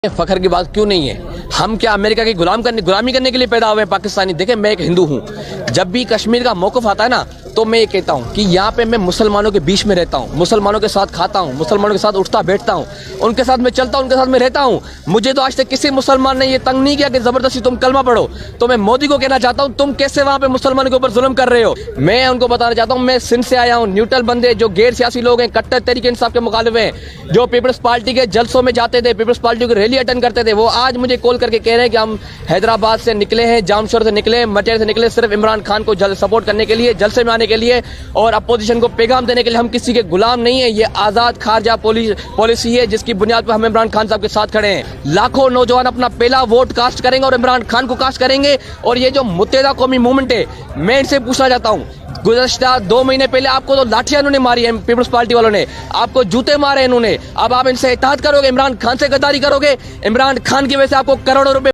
फखर की बात क्यों नहीं है? हम क्या अमेरिका की गुलामी करने के लिए पैदा हुए हैं पाकिस्तानी? देखिए, मैं एक हिंदू हूँ। जब भी कश्मीर का मौक़िफ़ आता है ना, तो मैं ये कहता हूँ कि यहाँ पे मैं मुसलमानों के बीच में रहता हूँ, मुसलमानों के साथ खाता हूँ, मुसलमानों के साथ उठता बैठता हूँ, उनके साथ मैं चलता हूँ, उनके साथ मैं रहता हूँ। मुझे तो आज तक किसी मुसलमान ने ये तंग नहीं किया कि ज़बरदस्ती तुम कलमा पढ़ो। तो मैं मोदी को कहना चाहता हूँ, तुम कैसे वहाँ पे मुसलमानों के ऊपर जुल्म कर रहे हो? मैं उनको बताना चाहता हूँ, मैं सिंध से आया हूँ। न्यूट्रल बंदे जो गैर सियासी लोग हैं, कट्टर तहरीक इंसाफ के मुखालिफ हैं, जो पीपल्स पार्टी के जलसों में जाते थे, पीपल्स पार्टी की रैली अटेंड करते थे, वो आज मुझे कॉल करके कह रहे हैं कि हम हैदराबाद से निकले हैं, जामशोर से निकले, मटेर से निकले, सिर्फ इमरान खान को सपोर्ट करने के लिए, जलसे में आने के लिए और अपोजिशन को पैगाम देने के लिए। हम किसी के गुलाम नहीं है। ये आज़ाद खारजा पॉलिसी है जिसकी बुनियाद पर हम इमरान खान साहब के साथ खड़े हैं। लाखों नौजवान अपना पहला वोट कास्ट करेंगे और इमरान खान को कास्ट करेंगे। और ये जो मुत्तेहदा कौमी मूवमेंट है, मैं इनसे पूछना चाहता हूँ, गुज़श्ता 2 महीने पहले आपको तो लाठियां इन्होंने मारी है, पीपल्स पार्टी वालों ने आपको जूते मारे इन्होंने। अब आप इनसे इत्तेहाद करोगे? इमरान खान से गद्दारी करोगे? इमरान खान की वजह से आपको करोड़ों रुपए